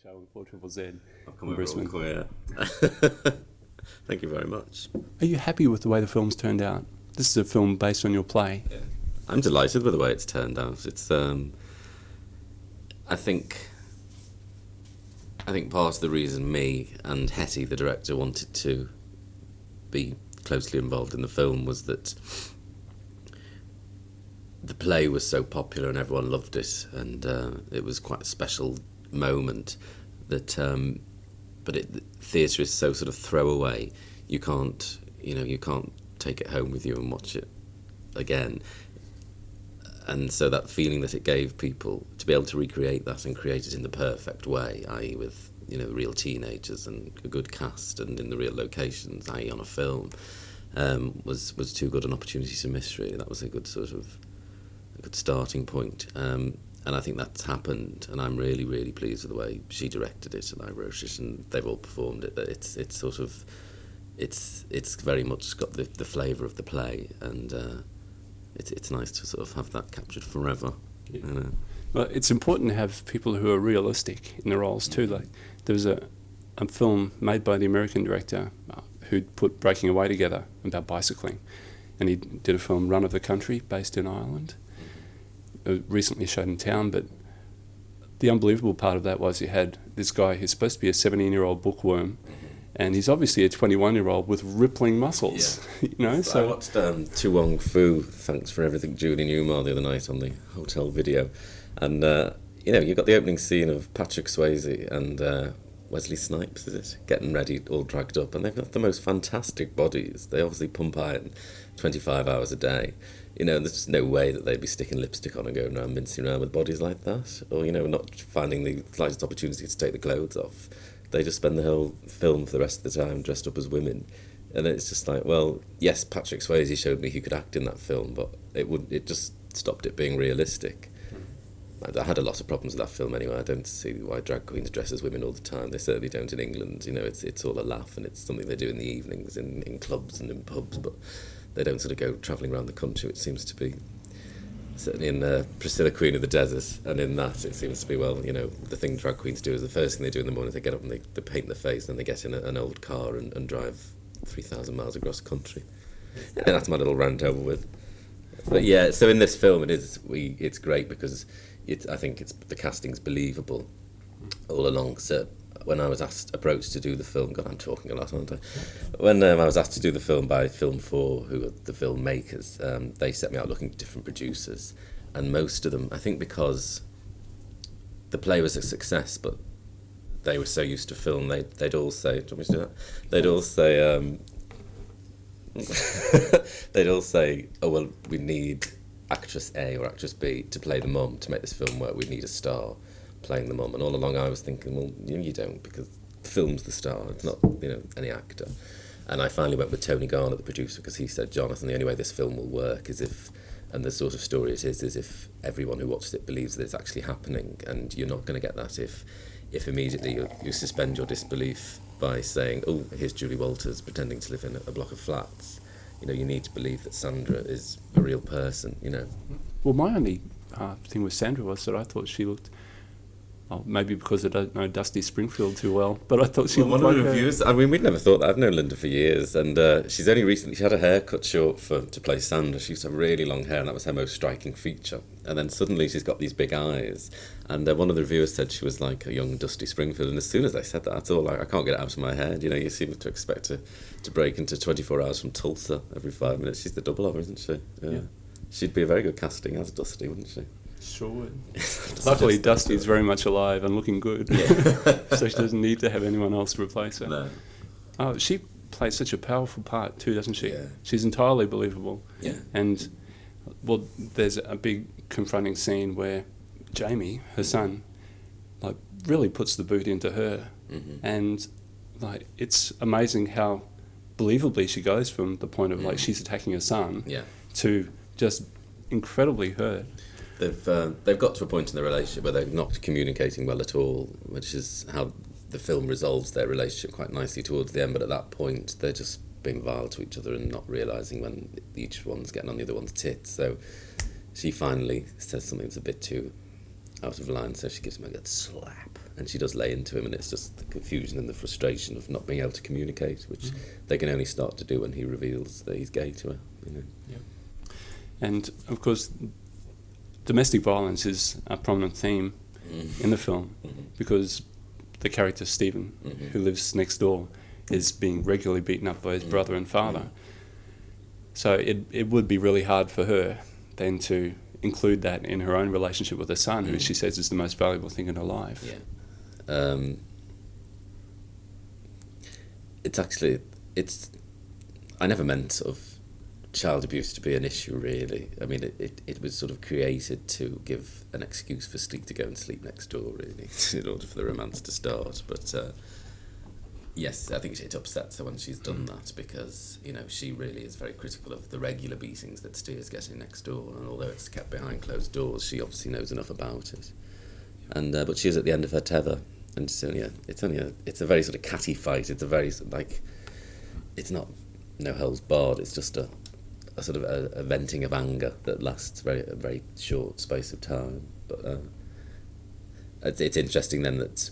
show on 4ZZZ I've come in over Brisbane. all queer. Thank you very much. Are you happy with the way the film's turned out? This is a film based on your play. Yeah. I'm delighted with the way it's turned out. It's I think part of the reason me and Hetty, the director, wanted to be closely involved in the film was that the play was so popular and everyone loved it, and it was quite a special moment. That, but theatre is so sort of throwaway. You can't take it home with you and watch it again. And so that feeling that it gave people to be able to recreate that and create it in the perfect way, i.e. with real teenagers and a good cast and in the real locations, i.e. on a film, was too good an opportunity to miss. Really, that was a good starting point. And I think that's happened, and I'm really, really pleased with the way she directed it and I wrote it, and they've all performed it. It's very much got the flavour of the play, and it's nice to sort of have that captured forever. Yeah. You know? Well, it's important to have people who are realistic in the roles too. Like there was a film made by the American director who'd put Breaking Away together about bicycling, and he did a film Run of the Country based in Ireland. Recently showed in town, but the unbelievable part of that was you had this guy who's supposed to be a 17-year-old bookworm, and he's obviously a 21-year-old with rippling muscles. Yeah. So I watched Tu Wong Fu, Thanks for Everything, Julie Newmar, the other night on the hotel video, and you've got the opening scene of Patrick Swayze and Wesley Snipes, is it, getting ready, all dragged up, and they've got the most fantastic bodies. They obviously pump iron 25 hours a day. There's just no way that they'd be sticking lipstick on and going around mincing around with bodies like that, or not finding the slightest opportunity to take the clothes off. They just spend the whole film for the rest of the time dressed up as women, and it's just like, well, yes, Patrick Swayze showed me he could act in that film, but it just stopped it being realistic. I had a lot of problems with that film anyway. I don't see why drag queens dress as women all the time. They certainly don't in England. It's all a laugh, and it's something they do in the evenings in clubs and in pubs, but they don't sort of go travelling around the country. It seems to be, certainly in Priscilla, Queen of the Desert, and in that it seems to be, well, the thing drag queens do is the first thing they do in the morning is they get up and they paint their face, and they get in an old car and drive 3,000 miles across the country. And that's my little rant over with. But yeah, so in this film it's great because I think the casting's believable all along. So when I was approached to do the film, God, I'm talking a lot, aren't I? When I was asked to do the film by Film 4, who are the filmmakers, they set me out looking at different producers, and most of them, I think because the play was a success, but they were so used to film, they'd all say, do you want me to do that? They'd all say, they'd all say, oh, well, we need actress A or actress B to play the mum to make this film work. We need a star playing the mum. And all along I was thinking, well, you don't, because the film's the star, it's not any actor. And I finally went with Tony Garner, the producer, because he said, Jonathan, the only way this film will work is if, and the sort of story it is if everyone who watches it believes that it's actually happening, and you're not going to get that if immediately you suspend your disbelief by saying, oh, here's Julie Walters pretending to live in a block of flats. You need to believe that Sandra is a real person, Well, my only thing with Sandra was that I thought she looked, maybe because I don't know Dusty Springfield too well, but I thought she looked one of like the reviews, we'd never thought that. I've known Linda for years, and she's only recently, she had her hair cut short to play Sandra. She used to have really long hair, and that was her most striking feature. And then suddenly she's got these big eyes, and one of the reviewers said she was like a young Dusty Springfield, and as soon as I said that, I thought, I can't get it out of my head. You seem to expect to break into 24 Hours from Tulsa every 5 minutes. She's the double of her, isn't she? Yeah. She'd be a very good casting as Dusty, wouldn't she? Sure would. Luckily, Dusty's very much alive and looking good, so she doesn't need to have anyone else to replace her. No. Oh, she plays such a powerful part too, doesn't she? Yeah. She's entirely believable. Yeah. And, well, there's a big confronting scene where Jamie, her son, really puts the boot into her. Mm-hmm. And, it's amazing how believably she goes from the point of, she's attacking her son to just incredibly hurt. They've got to a point in their relationship where they're not communicating well at all, which is how the film resolves their relationship quite nicely towards the end. But at that point, they're just being vile to each other and not realising when each one's getting on the other one's tits. So she finally says something that's a bit too out of line, so she gives him a good slap. and she does lay into him, and it's just the confusion and the frustration of not being able to communicate, which they can only start to do when he reveals that he's gay to her, you know. Yeah. And of course, domestic violence is a prominent theme in the film, because the character Stephen, who lives next door, is being regularly beaten up by his brother and father. So it would be really hard for her then to include that in her own relationship with her son, who she says is the most valuable thing in her life. Yeah. I never meant sort of child abuse to be an issue, really. I mean, it was sort of created to give an excuse for Steve to go and sleep next door, really, in order for the romance to start. But yes, I think it upsets her when she's done that, because, you know, she really is very critical of the regular beatings that Steve's getting next door, and although it's kept behind closed doors, she obviously knows enough about it. And but she is at the end of her tether, and it's a very sort of catty fight. It's a very like, it's not no holds barred. It's just a sort of a venting of anger that lasts a very short space of time. But it's interesting then that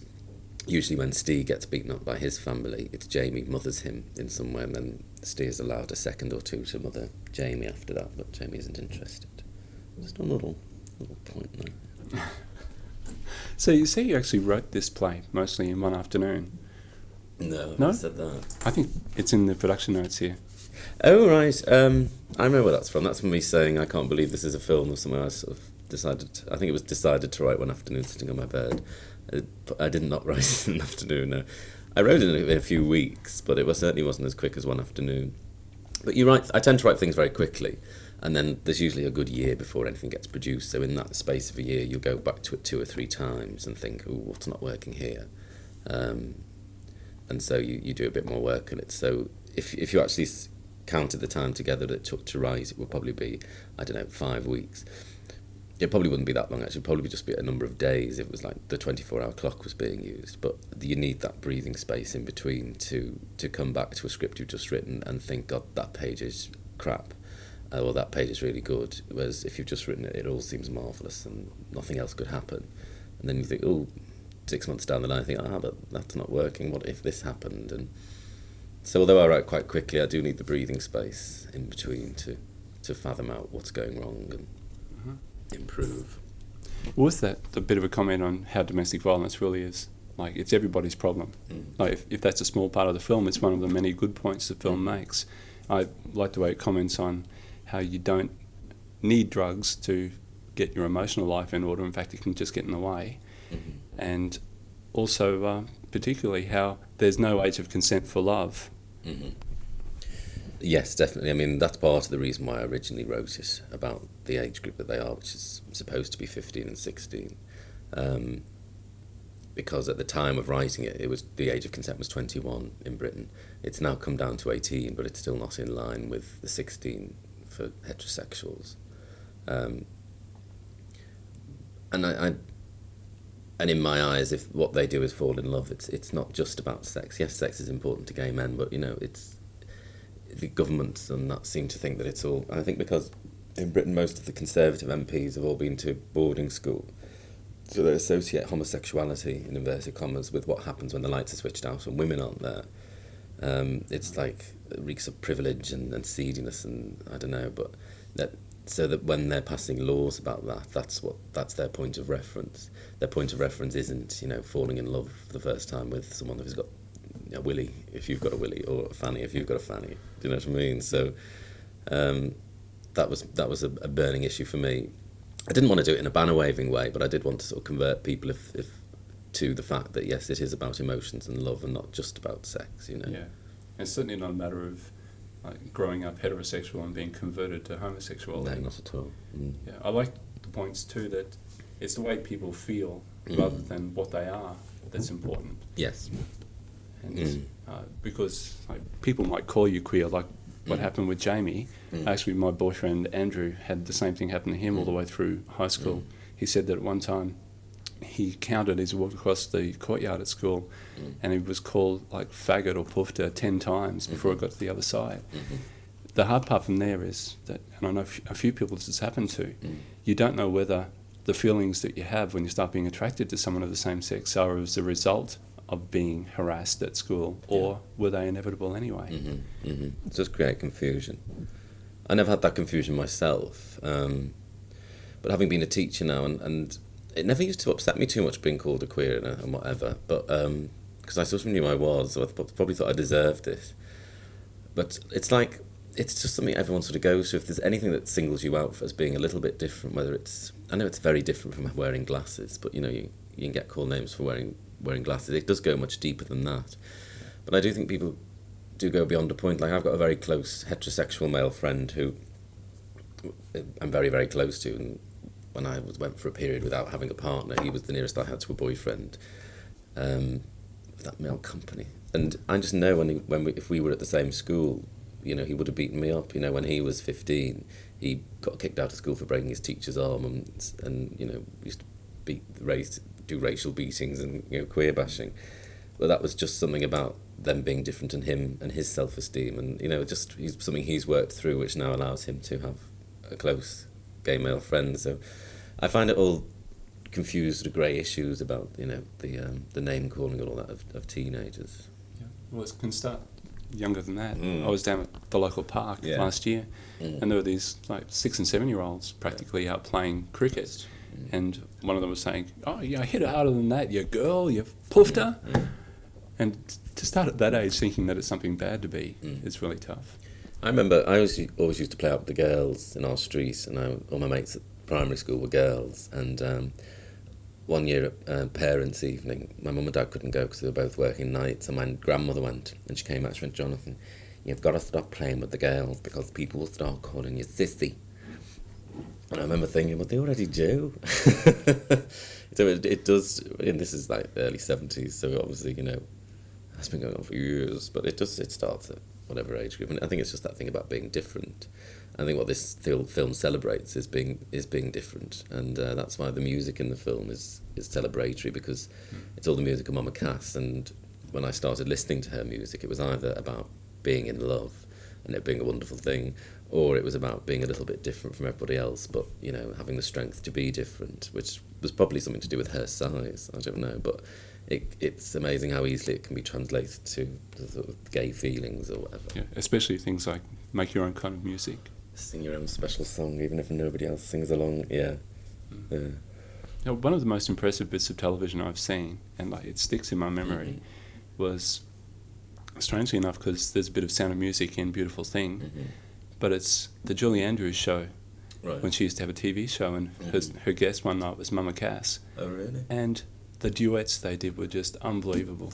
usually when Steve gets beaten up by his family, it's Jamie mothers him in some way, and then Steve is allowed a second or two to mother Jamie after that, but Jamie isn't interested. Just a little point there. So you say you actually wrote this play mostly in one afternoon? No? No? I said that. I think it's in the production notes here. Oh, right. I remember where that's from. That's from me saying, I can't believe this is a film, or somewhere I sort of I think it was decided to write one afternoon sitting on my bed. I did not write it in an afternoon, no. I wrote it in a few weeks, but it certainly wasn't as quick as one afternoon. But I tend to write things very quickly, and then there's usually a good year before anything gets produced, so in that space of a year you'll go back to it 2 or 3 times and think, oh, what's not working here? And so you do a bit more work on it. So if you actually counted the time together that it took to write, it would probably be, 5 weeks. It probably wouldn't be that long, actually. It'd probably just be a number of days if it was like the 24-hour clock was being used. But you need that breathing space in between to come back to a script you've just written and think, God, that page is crap, or that page is really good. Whereas if you've just written it, it all seems marvellous and nothing else could happen. And then you think, 6 months down the line, I think, but that's not working. What if this happened? And so although I write quite quickly, I do need the breathing space in between to fathom out what's going wrong and improve. Was that a bit of a comment on how domestic violence really is? Like, it's everybody's problem. Like, if that's a small part of the film, it's one of the many good points the film makes. I like the way it comments on how you don't need drugs to get your emotional life in order. In fact, it can just get in the way. And also, particularly, how there's no age of consent for love. Yes, definitely. I mean, that's part of the reason why I originally wrote it, about the age group that they are, which is supposed to be 15 and 16. Because at the time of writing it, the age of consent was 21 in Britain. It's now come down to 18, but it's still not in line with the 16 for heterosexuals. And in my eyes, if what they do is fall in love, it's not just about sex. Yes, sex is important to gay men, but it's the governments and that seem to think that it's all. And I think because in Britain most of the Conservative MPs have all been to boarding school, so they associate homosexuality, in inverted commas, with what happens when the lights are switched out and women aren't there. It's like it reeks of privilege and seediness, and I don't know, but so that when they're passing laws about that, that's their point of reference. Their point of reference isn't, falling in love for the first time with someone who's got a willy, if you've got a willy, or a fanny if you've got a fanny. Do you know what I mean? So that was a burning issue for me. I didn't want to do it in a banner waving way, but I did want to sort of convert people if to the fact that yes, it is about emotions and love and not just about sex. Yeah, it's certainly not a matter of growing up heterosexual and being converted to homosexuality. No, not at all. Yeah, I like the points too that it's the way people feel rather than what they are that's important. Yes. And because people might call you queer, like what happened with Jamie. Actually, my boyfriend Andrew had the same thing happen to him all the way through high school. He said that at one time he counted as he walked across the courtyard at school and he was called faggot or poofter 10 times before it got to the other side. The hard part from there is that, and I know a few people this has happened to, you don't know whether the feelings that you have when you start being attracted to someone of the same sex are as a result of being harassed at school, or were they inevitable anyway? It does create confusion. I never had that confusion myself, but having been a teacher now, and it never used to upset me too much being called a queer and whatever, but because I sort of knew I was, so I probably thought I deserved it. But it's like, it's just something everyone sort of goes through. If there's anything that singles you out as being a little bit different, whether it's, I know it's very different from wearing glasses, but you can get called names for wearing glasses. It does go much deeper than that. But I do think people do go beyond a point. Like, I've got a very close heterosexual male friend who I'm very, very close to, and when I went for a period without having a partner, he was the nearest I had to a boyfriend, of that male company. And I just know if we were at the same school, he would have beaten me up. When he was 15, he got kicked out of school for breaking his teacher's arm, and used to do racial beatings and queer bashing. But that was just something about them being different, and him and his self-esteem, and he's something he's worked through, which now allows him to have a close gay male friend. So I find it all confused, grey issues about the name calling and all that of teenagers. Yeah. Well, it can start younger than that. I was down at the local park last year, and there were these like 6 and 7 year olds practically out playing cricket, and one of them was saying, "Oh, yeah, I hit her harder than that, you girl, you puffed her." And to start at that age thinking that it's something bad to be, it's really tough. I remember I always used to play out with the girls in our street, and all my mates at primary school were girls, and one year at parents' evening, my mum and dad couldn't go because they were both working nights, and my grandmother went, and she came out, she went, "Jonathan, you've got to stop playing with the girls because people will start calling you sissy." And I remember thinking, well, they already do. So it does, and this is like early 70s, so obviously, that's been going on for years, but it starts at whatever age group, and I think it's just that thing about being different. I think what this film celebrates is being different, and that's why the music in the film is celebratory, because it's all the music of Mama Cass. And when I started listening to her music, it was either about being in love and it being a wonderful thing, or it was about being a little bit different from everybody else, but having the strength to be different, which was probably something to do with her size. I don't know, but it's amazing how easily it can be translated to sort of gay feelings or whatever. Yeah, especially things like make your own kind of music. Sing your own special song, even if nobody else sings along. Yeah. Now, one of the most impressive bits of television I've seen, and it sticks in my memory, was, strangely enough, because there's a bit of Sound of Music in Beautiful Thing, but it's the Julie Andrews show, when she used to have a TV show, and her guest one night was Mama Cass. Oh, really? And the duets they did were just unbelievable.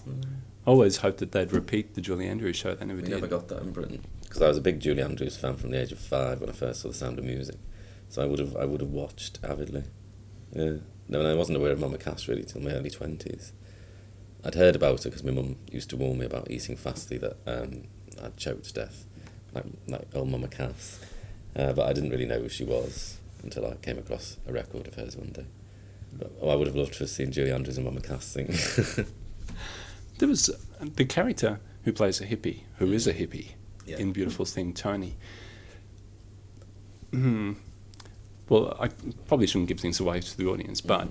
I always hoped that they'd repeat the Julie Andrews show. They never did. We never got that in Britain, because I was a big Julie Andrews fan from the age of 5 when I first saw The Sound of Music, so I would have watched avidly. Yeah. No, I wasn't aware of Mama Cass really till my early 20s. I'd heard about her because my mum used to warn me about eating fastly, that I'd choke to death, like old Mama Cass. But I didn't really know who she was until I came across a record of hers one day. But, I would have loved to have seen Julie Andrews and Mama Cass sing. There was the character who plays a hippie, who is a hippie, in Beautiful Thing, Tony. Well, I probably shouldn't give things away to the audience, but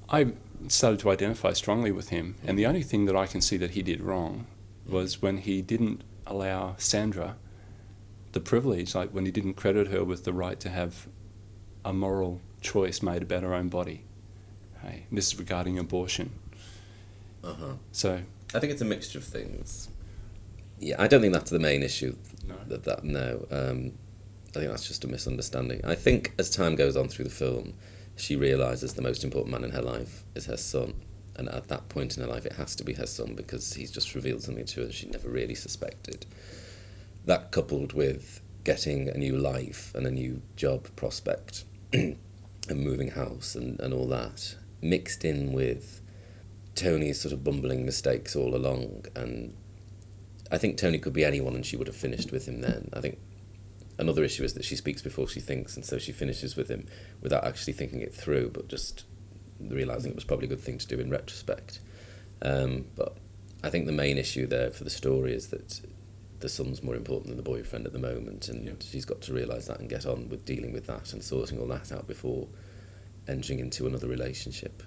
I started to identify strongly with him, and the only thing that I can see that he did wrong was when he didn't allow Sandra the privilege, like when he didn't credit her with the right to have a moral choice made about her own body. Hey, this is regarding abortion. So I think it's a mixture of things. Yeah, I don't think that's the main issue. No. I think that's just a misunderstanding. I think as time goes on through the film, she realises the most important man in her life is her son. And at that point in her life, it has to be her son, because he's just revealed something to her that she never really suspected. That, coupled with getting a new life and a new job prospect and moving house and all that, mixed in with Tony's sort of bumbling mistakes all along. And I think Tony could be anyone and she would have finished with him then. I think another issue is that she speaks before she thinks, and so she finishes with him without actually thinking it through, but just realising it was probably a good thing to do in retrospect. But I think the main issue there for the story is that the son's more important than the boyfriend at the moment, and she's got to realise that and get on with dealing with that and sorting all that out before entering into another relationship.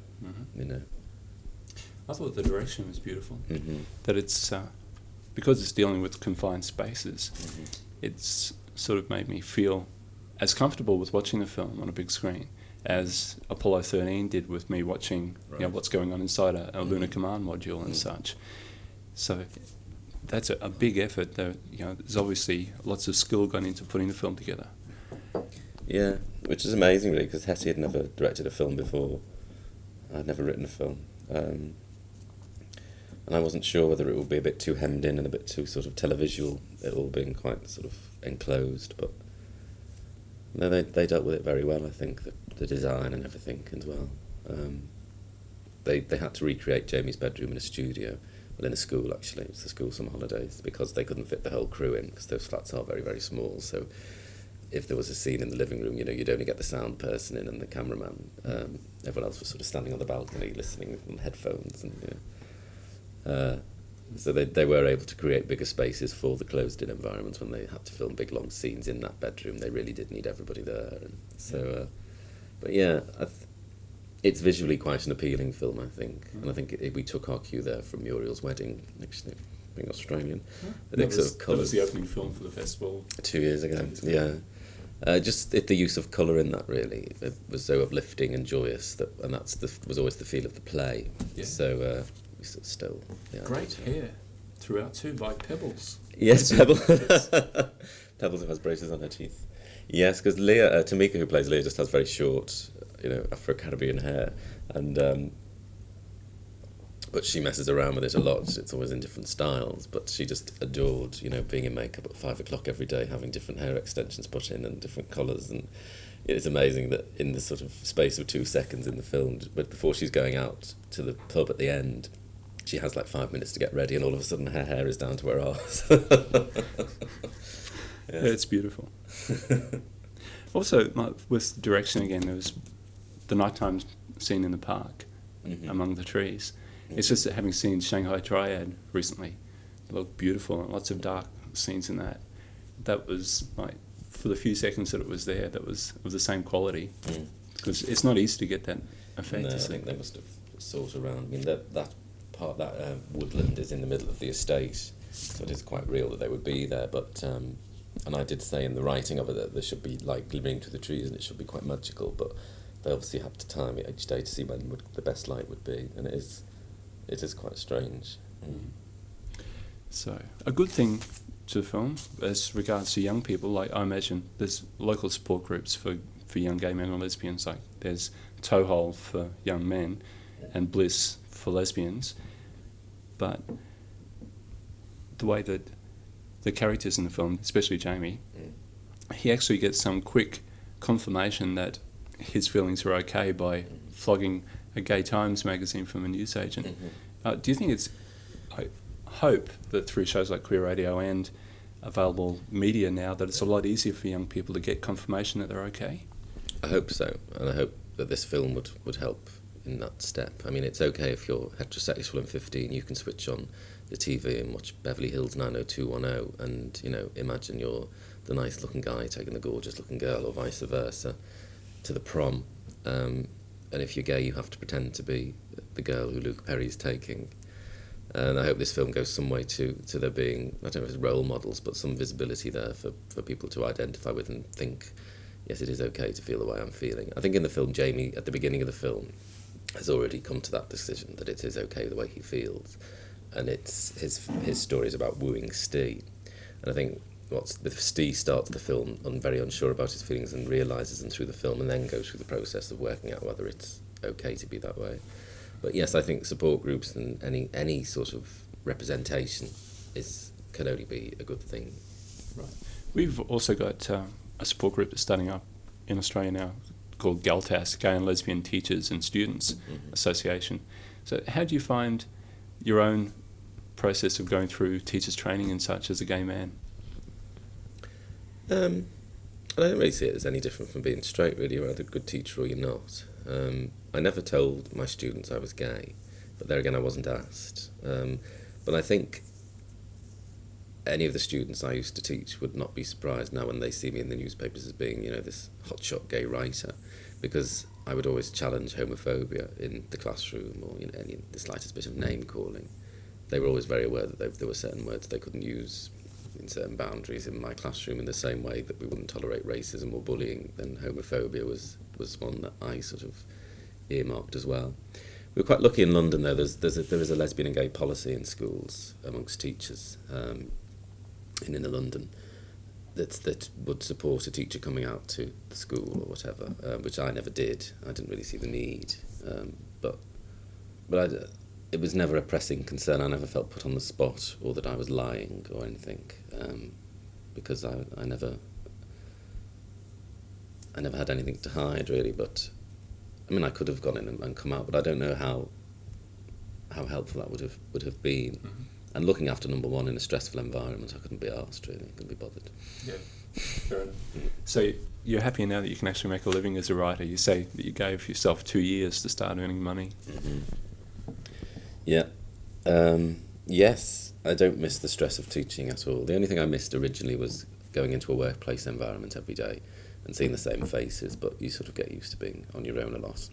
You know. I thought the direction was beautiful. That it's because it's dealing with confined spaces. It's sort of made me feel as comfortable with watching the film on a big screen as Apollo 13 did with me watching what's going on inside a lunar command module and such. So that's a big effort. There's obviously lots of skill gone into putting the film together. Yeah, which is amazing really, because Hetty had never directed a film before. I'd never written a film. And I wasn't sure whether it would be a bit too hemmed in and a bit too sort of televisual, it all being quite sort of enclosed, but no, they dealt with it very well, I think, the design and everything as well. They had to recreate Jamie's bedroom in a studio, well, in a school actually, it was the school summer holidays, because they couldn't fit the whole crew in, because those flats are very, very small, so if there was a scene in the living room, you'd only get the sound person in and the cameraman. Everyone else was sort of standing on the balcony listening on headphones, and so they were able to create bigger spaces for the closed-in environments when they had to film big long scenes in that bedroom. They really did need everybody there, and so. But yeah, it's visually quite an appealing film, I think, and I think we took our cue there from Muriel's Wedding, actually, being Australian. That was the opening film for the festival 2 years ago. Yeah. Just the use of colour in that really, it was so uplifting and joyous, and was always the feel of the play. Yeah. So we sort of stole. Great hair throughout too by Pebbles. Yes, Pebbles. Pebbles has braces on her teeth. Yes, because Leah, Tamika, who plays Leah, just has very short, Afro-Caribbean hair, and but she messes around with it a lot. It's always in different styles, but she just adored, being in makeup at 5 o'clock every day, having different hair extensions put in and different colours. And it's amazing that in the sort of space of 2 seconds in the film, but before she's going out to the pub at the end, she has like 5 minutes to get ready, and all of a sudden her hair is down to her arse. Yeah, it's beautiful. Also, with direction again, there was the nighttime scene in the park among the trees. It's just that having seen Shanghai Triad recently, it looked beautiful, and lots of dark scenes in that. That was like, for the few seconds that it was there, that was of the same quality. Because it's not easy to get that effect. No, I think they must have sought around. I mean, that part, that woodland is in the middle of the estate, so it is quite real that they would be there. But and I did say in the writing of it that there should be light glimmering through the trees, and it should be quite magical. But they obviously had to time it each day to see when the best light would be, and it is quite strange. So a good thing to the film as regards to young people, like I imagine there's local support groups for young gay men and lesbians, like there's Toehold for young men and Bliss for lesbians, but the way that the characters in the film, especially Jamie, he actually gets some quick confirmation that his feelings are okay by flogging a Gay Times magazine from a newsagent. Do you think I hope that through shows like Queer Radio and available media now, that it's a lot easier for young people to get confirmation that they're okay? I hope so, and I hope that this film would help in that step. I mean, it's okay if you're heterosexual and 15, you can switch on the TV and watch Beverly Hills 90210 and, imagine you're the nice-looking guy taking the gorgeous-looking girl, or vice versa, to the prom. And if you're gay, you have to pretend to be the girl who Luke Perry's taking. And I hope this film goes some way to there being, I don't know if it's role models, but some visibility there for people to identify with and think, yes, it is okay to feel the way I'm feeling. I think in the film, Jamie, at the beginning of the film, has already come to that decision that it is okay the way he feels. And it's his story is about wooing Steve. And I think Steve starts the film very unsure about his feelings and realises them through the film, and then goes through the process of working out whether it's okay to be that way. But yes, I think support groups and any sort of representation can only be a good thing. Right. We've also got a support group that's starting up in Australia now called GALTAS, Gay and Lesbian Teachers and Students Association. So how do you find your own process of going through teachers training and such as a gay man? I don't really see it as any different from being straight, really. You're either a good teacher or you're not. I never told my students I was gay, but there again I wasn't asked. But I think any of the students I used to teach would not be surprised now when they see me in the newspapers as being, this hotshot gay writer, because I would always challenge homophobia in the classroom, or any the slightest bit of name calling. They were always very aware that there were certain words they couldn't use in certain boundaries in my classroom, in the same way that we wouldn't tolerate racism or bullying. Then homophobia was one that I sort of earmarked as well. We were quite lucky in London, though. There is a lesbian and gay policy in schools amongst teachers in inner London that would support a teacher coming out to the school or whatever, which I never did. I didn't really see the need, but it was never a pressing concern. I never felt put on the spot or that I was lying or anything, because I never had anything to hide, really. But I mean, I could have gone in and come out, but I don't know how helpful that would have been. Mm-hmm. And looking after number one in a stressful environment, I couldn't be asked, really. Couldn't be bothered. Yeah, fair enough. So you're happy now that you can actually make a living as a writer. You say that you gave yourself 2 years to start earning money. Mm-hmm. Yeah. Yes, I don't miss the stress of teaching at all. The only thing I missed originally was going into a workplace environment every day and seeing the same faces, but you sort of get used to being on your own a lot.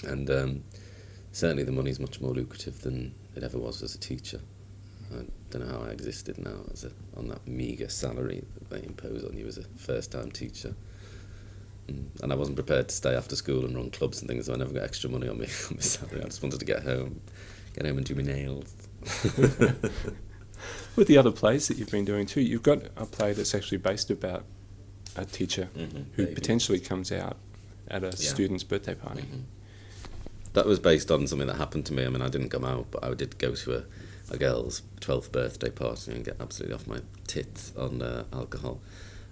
And certainly the money's much more lucrative than it ever was as a teacher. I don't know how I existed now on that meagre salary that they impose on you as a first-time teacher. And I wasn't prepared to stay after school and run clubs and things, so I never got extra money on my salary. I just wanted to get home and do my nails. With the other plays that you've been doing too, you've got a play that's actually based about a teacher who potentially comes out at a student's birthday party. Mm-hmm. That was based on something that happened to me. I mean, I didn't come out, but I did go to a girl's 12th birthday party and get absolutely off my tits on alcohol,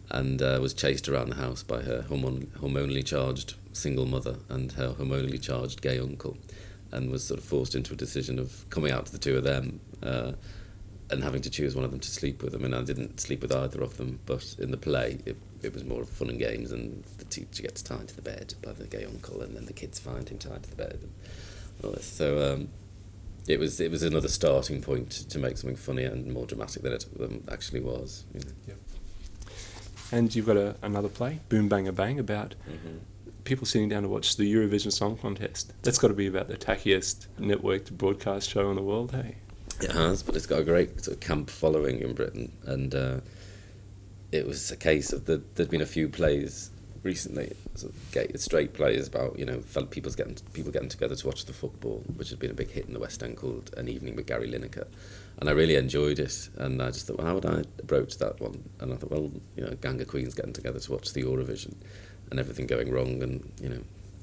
and was chased around the house by her hormonally charged single mother and her hormonally charged gay uncle, and was sort of forced into a decision of coming out to the two of them and having to choose one of them to sleep with. I mean, I didn't sleep with either of them, but in the play it was more fun and games, and the teacher gets tied to the bed by the gay uncle, and then the kids find him tied to the bed and all this. So it was another starting point to make something funnier and more dramatic than it actually was. You know. Yep. And you've got another play, Boom Bang a Bang, about people sitting down to watch the Eurovision Song Contest. That's got to be about the tackiest networked broadcast show in the world, hey? It has, but it's got a great sort of camp following in Britain, and it was a case of there'd been a few plays recently, sort of straight plays about people getting together to watch the football, which had been a big hit in the West End, called An Evening with Gary Lineker, and I really enjoyed it. And I just thought, well, how would I approach that one? And I thought, well, a gang of queens getting together to watch the Eurovision, and everything going wrong, and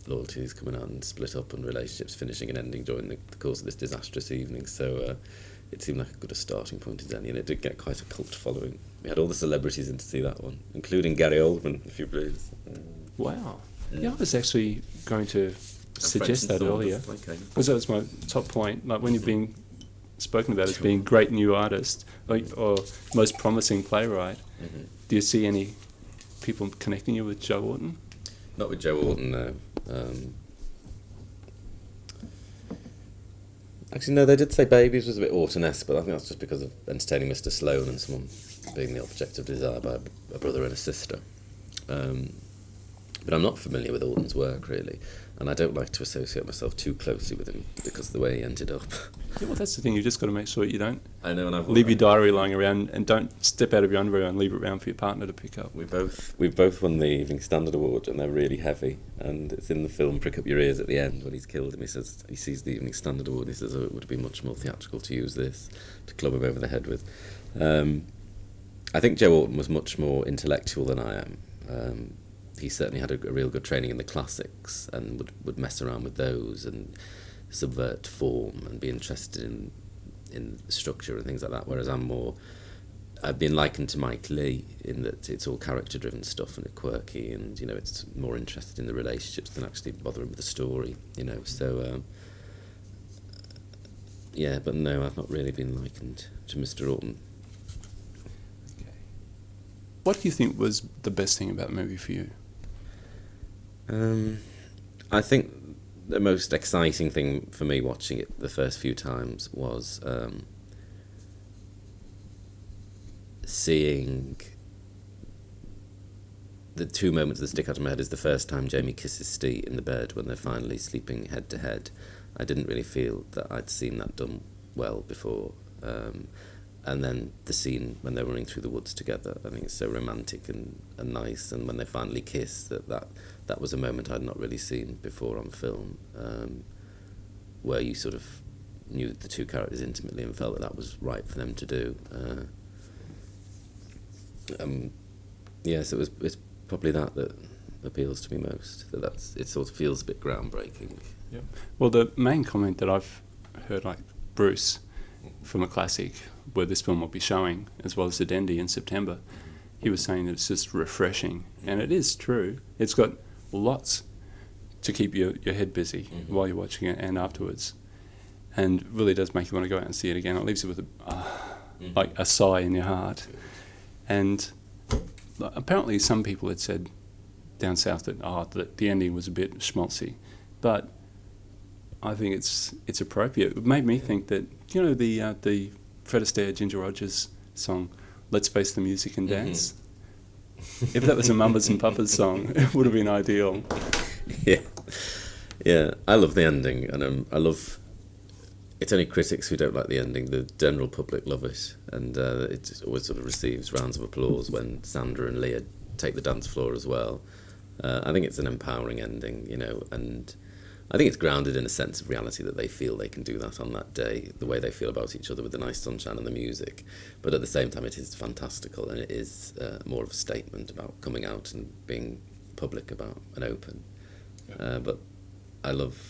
loyalties coming out and split up, and relationships finishing and ending during the course of this disastrous evening. So it seemed like a good starting point as any, and it did get quite a cult following. We had all the celebrities in to see that one, including Gary Oldman, if you please. Wow. Yeah, I was actually going to suggest that earlier, because that was my top point. Like, when you're being spoken about as being great new artist, or most promising playwright, do you see any people connecting you with Joe Orton? Not with Joe Orton, no. Actually, no, they did say Babies was a bit Orton-esque, but I think that's just because of entertaining Mr. Sloane and someone being the object of desire by a brother and a sister. But I'm not familiar with Orton's work, really, and I don't like to associate myself too closely with him because of the way he ended up. Yeah, well, that's the thing. You've just got to make sure you don't leave your diary lying around, and don't step out of your underwear and leave it around for your partner to pick up. We've both won the Evening Standard Award, and they're really heavy, and it's in the film Prick Up Your Ears at the end when he's killed him. He says he sees the Evening Standard Award and he says, it would be much more theatrical to use this to club him over the head with. I think Joe Orton was much more intellectual than I am. He certainly had a real good training in the classics and would mess around with those and subvert form and be interested in structure and things like that, whereas I've been likened to Mike Leigh in that it's all character driven stuff and it's quirky, and it's more interested in the relationships than actually bothering with the story, so yeah, but no, I've not really been likened to Mr. Orton. Okay. What do you think was the best thing about the movie for you? I think the most exciting thing for me watching it the first few times was seeing the two moments that stick out of my head is the first time Jamie kisses Steve in the bed when they're finally sleeping head to head. I didn't really feel that I'd seen that done well before. And then the scene when they're running through the woods together, I think it's so romantic and nice. And when they finally kiss, that was a moment I'd not really seen before on film, where you sort of knew the two characters intimately and felt that was right for them to do. So it's probably that appeals to me most. It sort of feels a bit groundbreaking. Yep. Well, the main comment that I've heard, like Bruce from a classic where this film will be showing, as well as the Dendy in September, he was saying that it's just refreshing, and it is true. It's got lots to keep your head busy while you're watching it and afterwards, and really does make you want to go out and see it again. It leaves you with like a sigh in your heart. And apparently some people had said down south that the ending was a bit schmaltzy, but I think it's appropriate. It made me think that, you know, the Fred Astaire, Ginger Rogers song, Let's Face the Music and Dance. If that was a Mamas and Papas song, it would have been ideal. Yeah. I love the ending, and I love. It's only critics who don't like the ending. The general public love it, and it always sort of receives rounds of applause when Sandra and Leah take the dance floor as well. I think it's an empowering ending, you know, and I think it's grounded in a sense of reality that they feel they can do that on that day, the way they feel about each other with the nice sunshine and the music. But at the same time, it is fantastical, and it is more of a statement about coming out and being public about and open. But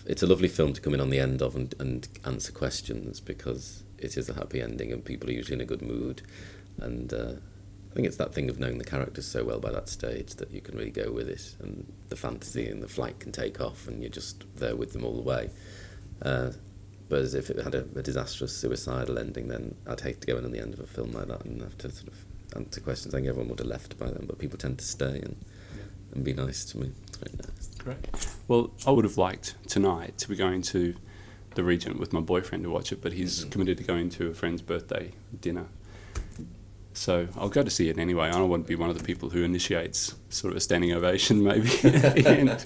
it's a lovely film to come in on the end of and answer questions, because it is a happy ending and people are usually in a good mood. And I think it's that thing of knowing the characters so well by that stage that you can really go with it, and the fantasy and the flight can take off and you're just there with them all the way. But as if it had a disastrous suicidal ending, then I'd hate to go in on the end of a film like that and have to sort of answer questions. I think everyone would have left by then, but people tend to stay and be nice to me. It's very nice. Great. Well, I would have liked tonight to be going to the Regent with my boyfriend to watch it, but he's committed to going to a friend's birthday dinner. So I'll go to see it anyway. I don't want to be one of the people who initiates sort of a standing ovation maybe at the end.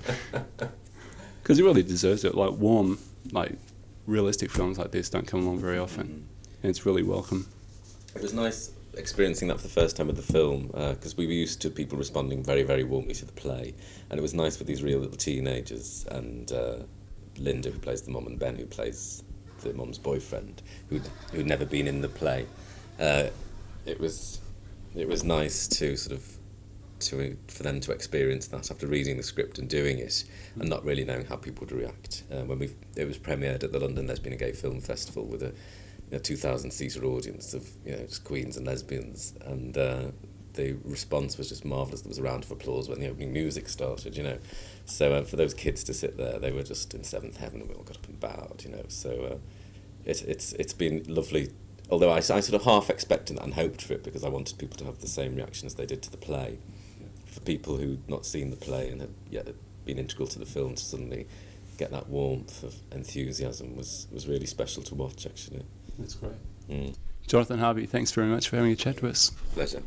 Because he really deserves it. Like warm, like realistic films like this don't come along very often. And it's really welcome. It was nice experiencing that for the first time with the film, because we were used to people responding very, very warmly to the play. And it was nice with these real little teenagers, and Linda, who plays the mum, and Ben, who plays the mum's boyfriend, who'd never been in the play. It was nice to sort of for them to experience that after reading the script and doing it, and not really knowing how people would react. When it was premiered at the London Lesbian and Gay Film Festival with a 2,000-seater audience of just queens and lesbians, and the response was just marvellous. There was a round of applause when the opening music started, So for those kids to sit there, they were just in seventh heaven, and we all got up and bowed, So it's been lovely. Although I sort of half expected that and hoped for it, because I wanted people to have the same reaction as they did to the play. For people who'd not seen the play and had yet been integral to the film, to suddenly get that warmth of enthusiasm was really special to watch, actually. That's great. Jonathan Harvey, thanks very much for having a chat to us. Pleasure.